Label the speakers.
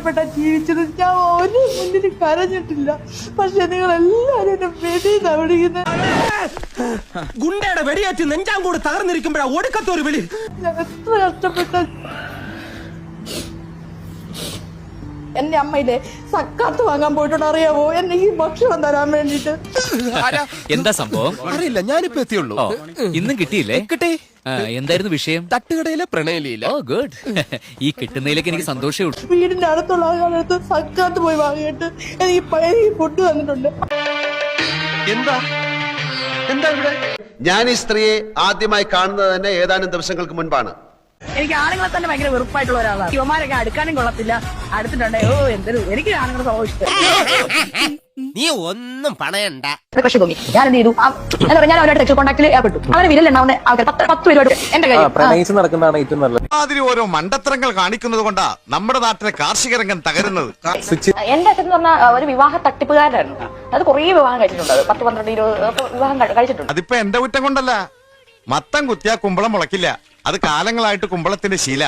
Speaker 1: കഷ്ടപ്പെട്ട ജീവിച്ചത്. ഞാൻ ഒരു മുന്നിൽ കരഞ്ഞിട്ടില്ല. പക്ഷെ നിങ്ങൾ എല്ലാവരും എന്നെ വെടിയിൽ വിളിക്കുന്നത്.
Speaker 2: ഗുണ്ടയുടെ വെടിയേറ്റ് നെഞ്ചാങ്കൂട് തകർന്നിരിക്കുമ്പോഴാ ഒടുക്കത്തൊരു വിളി.
Speaker 1: ഞാൻ എത്ര കഷ്ടപ്പെട്ട എന്റെ അമ്മയിലെ സക്കാത്ത് വാങ്ങാൻ പോയിട്ടുണ്ട്, അറിയാവോ? എന്നെ ഈ ഭക്ഷണം തരാൻ വേണ്ടിട്ട്.
Speaker 3: എന്താ സംഭവം?
Speaker 2: അറിയില്ല, ഞാനിപ്പോ എത്തിയുള്ളൂ.
Speaker 3: ഇന്നും കിട്ടിയില്ലേ?
Speaker 2: കിട്ടി.
Speaker 3: എന്തായിരുന്നു വിഷയം?
Speaker 2: തട്ടുകടയിലെ പ്രണയലീല.
Speaker 3: ഓ ഗുഡ്. ഈ കിട്ടുന്നതിലേക്ക് എനിക്ക് സന്തോഷമേ ഉള്ളൂ.
Speaker 1: വീടിന്റെ അടുത്തുള്ള ആളുകളടുത്ത് സക്കാത്ത് പോയി വാങ്ങിയിട്ട് എനിക്ക് പഴയ ഫുഡ് തന്നിട്ടുണ്ട്.
Speaker 4: എന്താ എന്താ ഇവിടെ? ഞാൻ ഈ സ്ത്രീയെ ആദ്യമായി കാണുന്നത് തന്നെ ഏതാനും ദിവസങ്ങൾക്ക് മുൻപാണ്.
Speaker 1: എനിക്ക് ആണുങ്ങളെ തന്നെ ഭയങ്കര വെറുപ്പായിട്ടുള്ള ഒരാളാണ്. യുവമാരൊക്കെ അടുക്കാനും കൊള്ളത്തില്ല. അടുത്തിട്ടുണ്ടേ എന്തൊരു എനിക്ക് ആണുങ്ങളെ സ്വഭാവം ഇഷ്ടം.
Speaker 2: നീ ഒന്നും പണയണ്ട.
Speaker 1: കൃഷി തോന്നി. ഞാൻ എന്ത് ചെയ്തു? എന്താ പറയുക, ഞാൻ അവരുടെ ടെക്സ്റ്റ് കോൺടാക്റ്റിൽ ഏർപ്പെട്ടു. അവരെ വിരലുണ്ടാവുന്ന ആൾക്കാർ 10 പേരോട് എന്റെ കാര്യം
Speaker 5: പ്രണയിച്ച് നടക്കുന്നതാണ് ഏറ്റവും നല്ലത്.
Speaker 6: അതിന് ഓരോ മണ്ടത്തരങ്ങൾ കാണിക്കുന്നത് കൊണ്ടാ നമ്മുടെ നാട്ടിലെ കാർഷിക രംഗം തകരുന്നത്.
Speaker 1: എന്റെ അച്ഛൻ എന്ന് പറഞ്ഞാൽ ഒരു വിവാഹ തട്ടിപ്പുകാരനായിരുന്നു. അത് കുറേ വിവാഹം കഴിച്ചിട്ടുണ്ട്. 10, 12, 20 വിവാഹം കഴിച്ചിട്ടുണ്ട്.
Speaker 6: അതിപ്പോ എന്റെ കുറ്റം കൊണ്ടല്ല. മത്തം കുത്തിയാ കുമ്പളം മുളക്കില്ല. അത് കാലങ്ങളായിട്ട് കുമ്പളത്തിന്റെ ശീല.